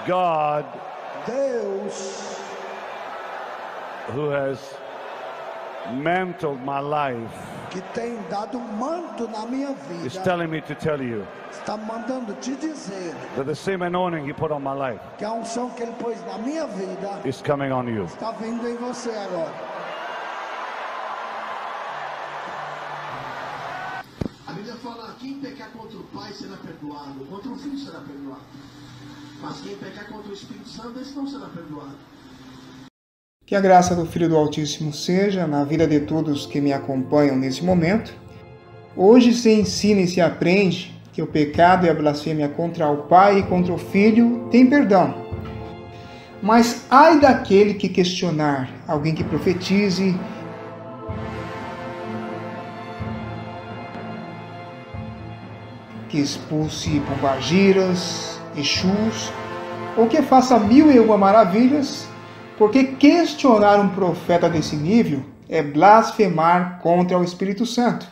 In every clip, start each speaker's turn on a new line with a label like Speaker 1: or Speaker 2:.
Speaker 1: God,
Speaker 2: Deus,
Speaker 1: who has mantled my life,
Speaker 2: que tem dado manto na minha
Speaker 1: is
Speaker 2: vida,
Speaker 1: telling me to tell you
Speaker 2: está mandando te dizer
Speaker 1: that the same anointing He put on my life
Speaker 2: que a unção que Ele pôs na minha vida
Speaker 1: is coming on you.
Speaker 2: está vindo em você agora.
Speaker 3: A Bíblia fala: quem pecar contra o Pai será perdoado, contra o Filho será perdoado. Mas quem pecar contra o Espírito Santo, esse não será perdoado.
Speaker 4: Que a graça do Filho do Altíssimo seja na vida de todos que me acompanham nesse momento. Hoje se ensina e se aprende que o pecado e a blasfêmia contra o Pai e contra o Filho tem perdão. Mas ai daquele que questionar, alguém que profetize, que expulse pombagiras, exus, ou que faça 1001 maravilhas, porque questionar um profeta desse nível é blasfemar contra o Espírito Santo.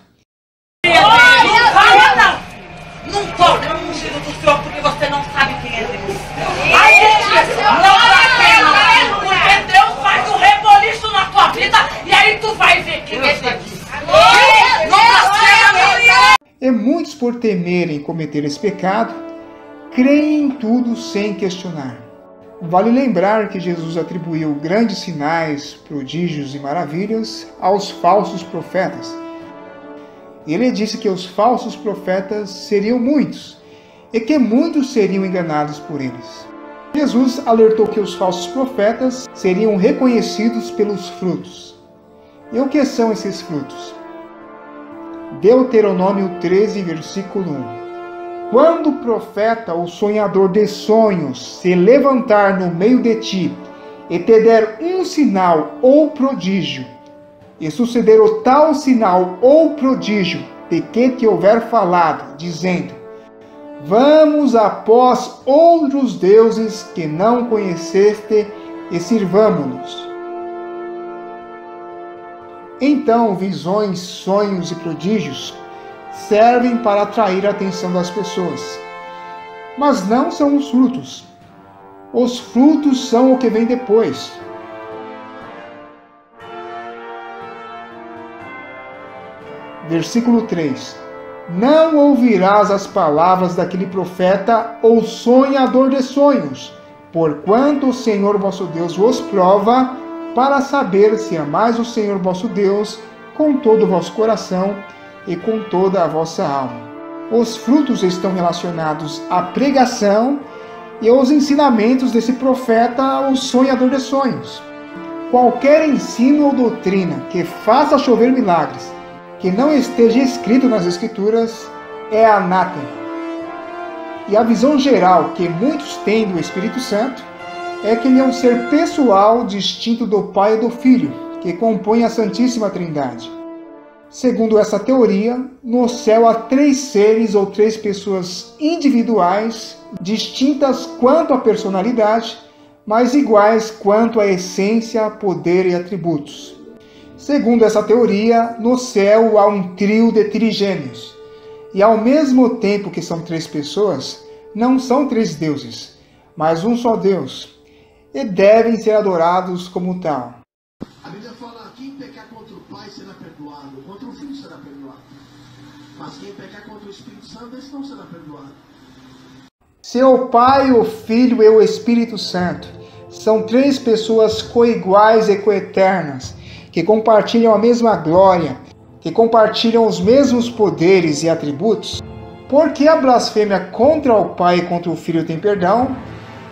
Speaker 5: Não toca no ungido do Senhor, porque você não sabe quem é Deus. A gente não dá pena, porque Deus faz um reboliço na tua vida e aí tu vai ver quem é Deus.
Speaker 4: E muitos, por temerem cometer esse pecado, creem em tudo sem questionar. Vale lembrar que Jesus atribuiu grandes sinais, prodígios e maravilhas aos falsos profetas. Ele disse que os falsos profetas seriam muitos e que muitos seriam enganados por eles. Jesus alertou que os falsos profetas seriam reconhecidos pelos frutos. E o que são esses frutos? Deuteronômio 13, versículo 1. Quando o profeta ou sonhador de sonhos se levantar no meio de ti e te der um sinal ou prodígio, e suceder o tal sinal ou prodígio de que te houver falado, dizendo: vamos após outros deuses que não conheceste e sirvamo-los. Então, visões, sonhos e prodígios servem para atrair a atenção das pessoas, mas não são os frutos. Os frutos são o que vem depois. Versículo 3. Não ouvirás as palavras daquele profeta ou sonhador de sonhos, porquanto o Senhor vosso Deus vos prova, para saber se amais o Senhor vosso Deus com todo o vosso coração e com toda a vossa alma. Os frutos estão relacionados à pregação e aos ensinamentos desse profeta ou sonhador de sonhos. Qualquer ensino ou doutrina que faça chover milagres, que não esteja escrito nas Escrituras, é anátema. E a visão geral que muitos têm do Espírito Santo é que ele é um ser pessoal distinto do Pai e do Filho, que compõe a Santíssima Trindade. Segundo essa teoria, no céu há 3 seres ou 3 pessoas individuais, distintas quanto à personalidade, mas iguais quanto à essência, poder e atributos. Segundo essa teoria, no céu há um trio de trigêmeos, e ao mesmo tempo que são 3 pessoas, não são 3 deuses, mas um só Deus, e devem ser adorados como tal.
Speaker 3: A Bíblia fala: quem pecar contra o Pai será perdoado, contra o Filho será perdoado. Mas quem pecar contra o Espírito Santo, esse não será perdoado.
Speaker 4: Se o Pai, o Filho e o Espírito Santo são 3 pessoas coiguais e coeternas, que compartilham a mesma glória, que compartilham os mesmos poderes e atributos, por que a blasfêmia contra o Pai e contra o Filho tem perdão,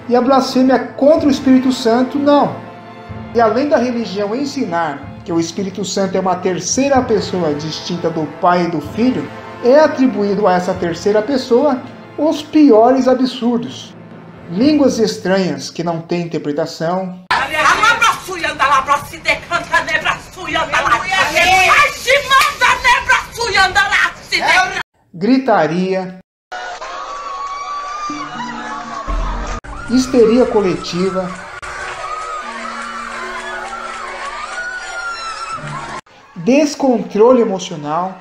Speaker 4: e a blasfêmia contra o Espírito Santo não? E além da religião ensinar que o Espírito Santo é uma terceira pessoa distinta do Pai e do Filho, é atribuído a essa terceira pessoa os piores absurdos. Línguas estranhas que não têm interpretação, gritaria, histeria coletiva, descontrole emocional,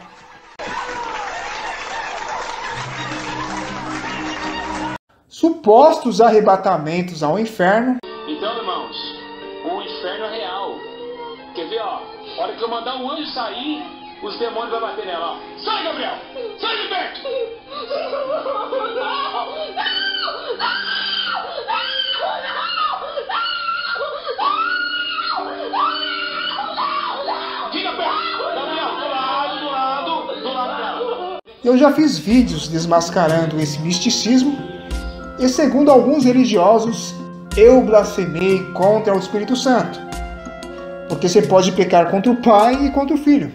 Speaker 4: supostos arrebatamentos ao inferno.
Speaker 6: Então, irmãos, o inferno é real. Quer ver, ó? A hora que eu mandar um anjo sair, os demônios vão bater nela, ó. Sai, Gabriel! Sai de perto! Fica perto! Gabriel, do lado dela.
Speaker 4: Eu já fiz vídeos desmascarando esse misticismo, e segundo alguns religiosos, eu blasfemei contra o Espírito Santo. Porque você pode pecar contra o Pai e contra o Filho,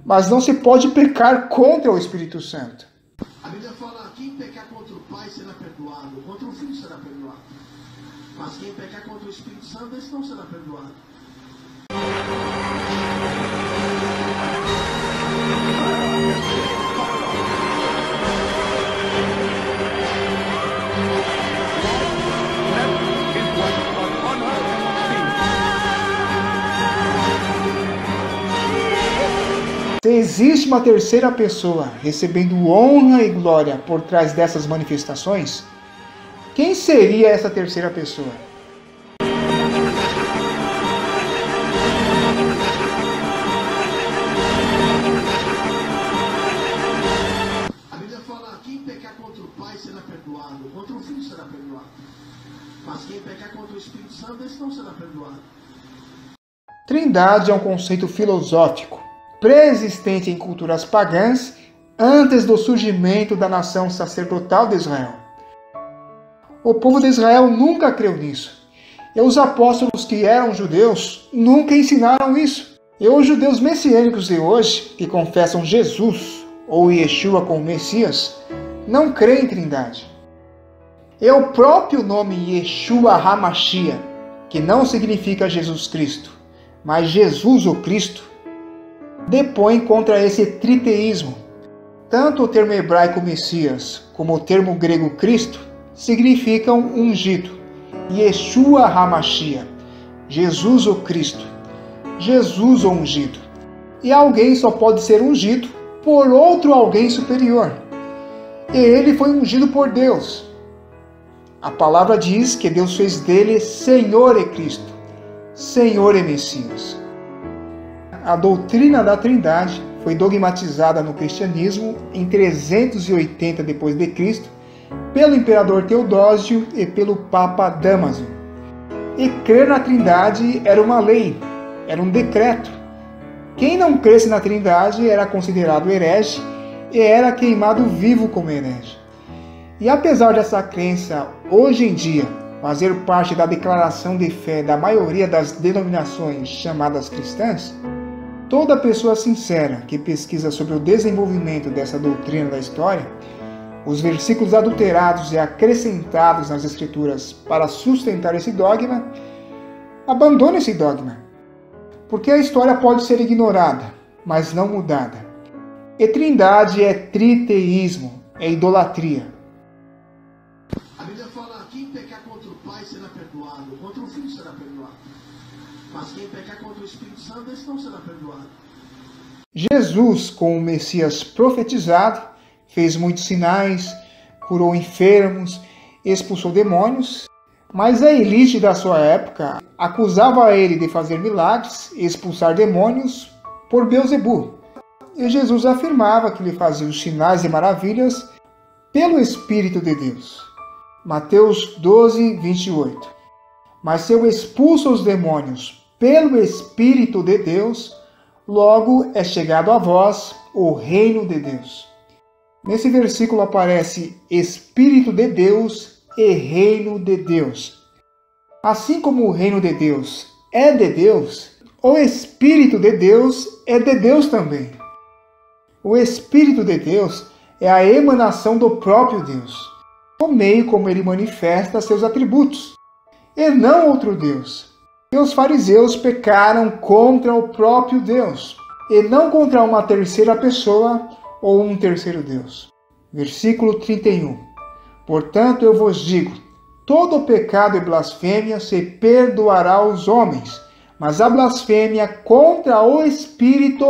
Speaker 4: mas não se pode pecar contra o Espírito Santo.
Speaker 3: A Bíblia fala: quem pecar contra o Pai será perdoado, contra o Filho será perdoado. Mas quem pecar contra o Espírito Santo, esse não será perdoado.
Speaker 4: Se existe uma terceira pessoa recebendo honra e glória por trás dessas manifestações, quem seria essa terceira pessoa?
Speaker 3: A Bíblia fala: quem pecar contra o Pai será perdoado, contra o Filho será perdoado. Mas quem pecar contra o Espírito Santo, esse não será perdoado.
Speaker 4: Trindade é um conceito filosófico pré-existente em culturas pagãs antes do surgimento da nação sacerdotal de Israel. O povo de Israel nunca creu nisso. E os apóstolos que eram judeus nunca ensinaram isso. E os judeus messiânicos de hoje, que confessam Jesus ou Yeshua como Messias, não creem em Trindade. E o próprio nome Yeshua HaMashiach, que não significa Jesus Cristo, mas Jesus o Cristo, depõe contra esse triteísmo. Tanto o termo hebraico Messias como o termo grego Cristo significam ungido. Yeshua HaMashiach, Jesus o Cristo, Jesus o ungido. E alguém só pode ser ungido por outro alguém superior. E ele foi ungido por Deus. A palavra diz que Deus fez dele Senhor e Cristo, Senhor e Messias. A doutrina da Trindade foi dogmatizada no cristianismo em 380 d.C. pelo imperador Teodósio e pelo Papa Dámaso. E crer na Trindade era uma lei, era um decreto. Quem não cresce na Trindade era considerado herege e era queimado vivo como herege. E apesar dessa crença, hoje em dia, fazer parte da declaração de fé da maioria das denominações chamadas cristãs, toda pessoa sincera que pesquisa sobre o desenvolvimento dessa doutrina da história, os versículos adulterados e acrescentados nas Escrituras para sustentar esse dogma, abandona esse dogma. Porque a história pode ser ignorada, mas não mudada. E Trindade é triteísmo, é idolatria.
Speaker 3: A Bíblia fala: quem pecar contra o Pai será perdoado, contra o Filho será perdoado. Mas quem pecar contra o Espírito Santo, esse não será perdoado.
Speaker 4: Jesus, como o Messias profetizado, fez muitos sinais, curou enfermos, expulsou demônios, mas a elite da sua época acusava ele de fazer milagres e expulsar demônios por Beelzebu. E Jesus afirmava que ele fazia os sinais e maravilhas pelo Espírito de Deus. Mateus 12, 28. Mas se eu expulso os demônios pelo Espírito de Deus, logo é chegado a vós o reino de Deus. Nesse versículo aparece Espírito de Deus e reino de Deus. Assim como o reino de Deus é de Deus, o Espírito de Deus é de Deus também. O Espírito de Deus é a emanação do próprio Deus, o meio como ele manifesta seus atributos, e não outro Deus. E os fariseus pecaram contra o próprio Deus, e não contra uma terceira pessoa ou um terceiro Deus. Versículo 31. Portanto, eu vos digo, todo pecado e blasfêmia se perdoará aos homens, mas a blasfêmia contra o Espírito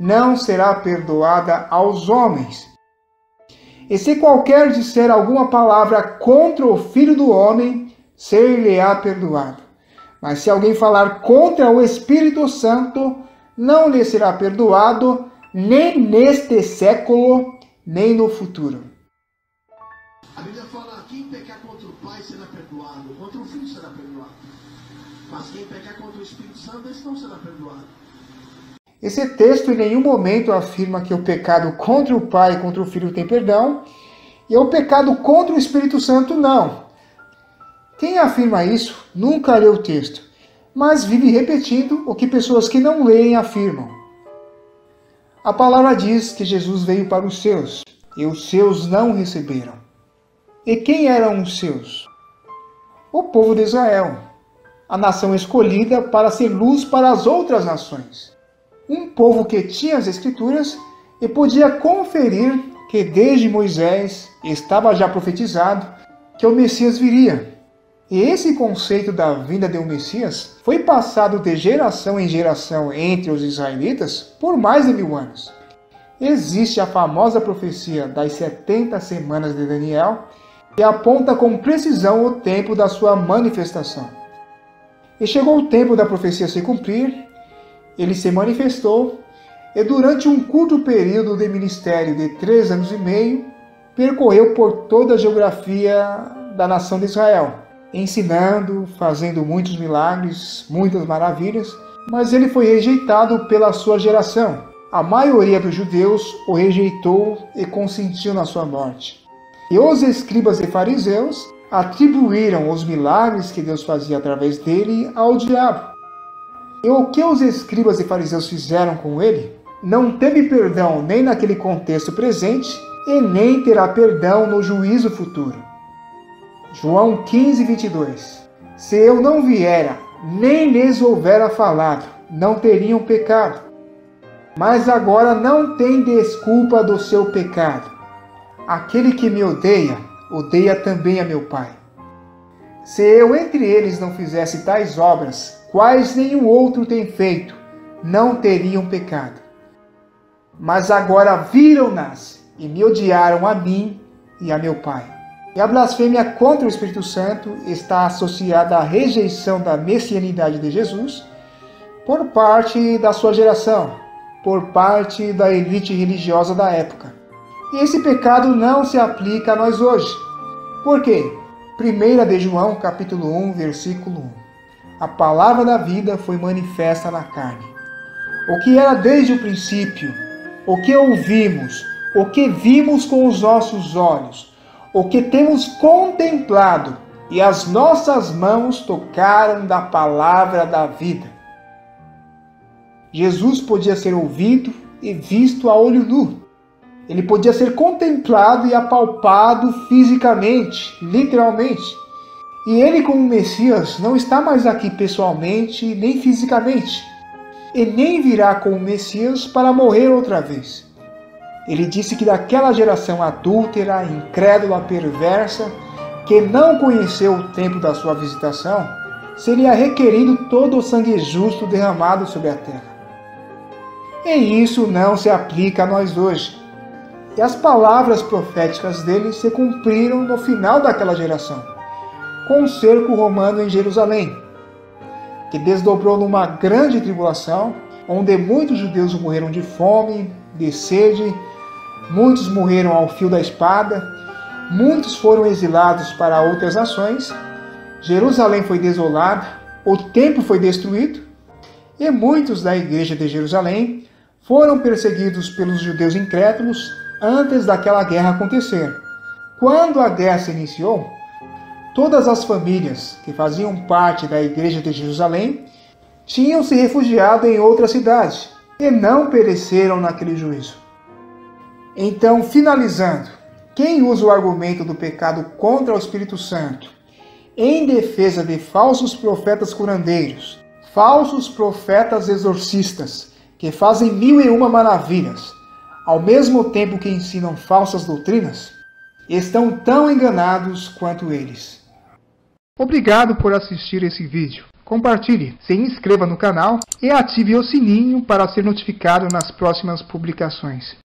Speaker 4: não será perdoada aos homens. E se qualquer disser alguma palavra contra o Filho do Homem, ser-lhe-á perdoado. Mas se alguém falar contra o Espírito Santo, não lhe será perdoado, nem neste século, nem no futuro.
Speaker 3: A Bíblia fala, quem pecar contra o Pai será perdoado, contra o Filho será perdoado. Mas quem pecar contra o Espírito Santo, esse não será perdoado.
Speaker 4: Esse texto em nenhum momento afirma que o pecado contra o Pai e contra o Filho tem perdão, e o pecado contra o Espírito Santo não. Quem afirma isso nunca lê o texto, mas vive repetindo o que pessoas que não leem afirmam. A palavra diz que Jesus veio para os seus, e os seus não o receberam. E quem eram os seus? O povo de Israel, a nação escolhida para ser luz para as outras nações. Um povo que tinha as Escrituras e podia conferir que desde Moisés estava já profetizado que o Messias viria. E esse conceito da vinda do Messias foi passado de geração em geração entre os israelitas por mais de 1000 anos. Existe a famosa profecia das 70 semanas de Daniel, que aponta com precisão o tempo da sua manifestação. E chegou o tempo da profecia se cumprir, ele se manifestou, e durante um curto período de ministério de 3 anos e meio, percorreu por toda a geografia da nação de Israel, ensinando, fazendo muitos milagres, muitas maravilhas, mas ele foi rejeitado pela sua geração. A maioria dos judeus o rejeitou e consentiu na sua morte. E os escribas e fariseus atribuíram os milagres que Deus fazia através dele ao diabo. E o que os escribas e fariseus fizeram com ele não teve perdão nem naquele contexto presente e nem terá perdão no juízo futuro. João 15, 22. Se eu não viera, nem lhes houvera falado, não teriam pecado. Mas agora não tem desculpa do seu pecado. Aquele que me odeia, odeia também a meu Pai. Se eu entre eles não fizesse tais obras, quais nenhum outro tem feito, não teriam pecado. Mas agora viram-nas e me odiaram a mim e a meu Pai. E a blasfêmia contra o Espírito Santo está associada à rejeição da messianidade de Jesus por parte da sua geração, por parte da elite religiosa da época. E esse pecado não se aplica a nós hoje. Por quê? 1 de João, capítulo 1, versículo 1. A palavra da vida foi manifesta na carne. O que era desde o princípio, o que ouvimos, o que vimos com os nossos olhos, o que temos contemplado, e as nossas mãos tocaram da palavra da vida. Jesus podia ser ouvido e visto a olho nu. Ele podia ser contemplado e apalpado fisicamente, literalmente. E ele, como Messias, não está mais aqui pessoalmente nem fisicamente. E nem virá como Messias para morrer outra vez. Ele disse que daquela geração adúltera, incrédula, perversa, que não conheceu o tempo da sua visitação, seria requerido todo o sangue justo derramado sobre a terra. E isso não se aplica a nós hoje. E as palavras proféticas dele se cumpriram no final daquela geração, com o cerco romano em Jerusalém, que desdobrou numa grande tribulação, onde muitos judeus morreram de fome, de sede, muitos morreram ao fio da espada, muitos foram exilados para outras nações, Jerusalém foi desolada, o templo foi destruído, e muitos da igreja de Jerusalém foram perseguidos pelos judeus incrédulos antes daquela guerra acontecer. Quando a guerra se iniciou, todas as famílias que faziam parte da igreja de Jerusalém tinham se refugiado em outra cidade e não pereceram naquele juízo. Então, finalizando, quem usa o argumento do pecado contra o Espírito Santo em defesa de falsos profetas curandeiros, falsos profetas exorcistas, que fazem 1001 maravilhas, ao mesmo tempo que ensinam falsas doutrinas, estão tão enganados quanto eles. Obrigado por assistir esse vídeo. Compartilhe, se inscreva no canal e ative o sininho para ser notificado nas próximas publicações.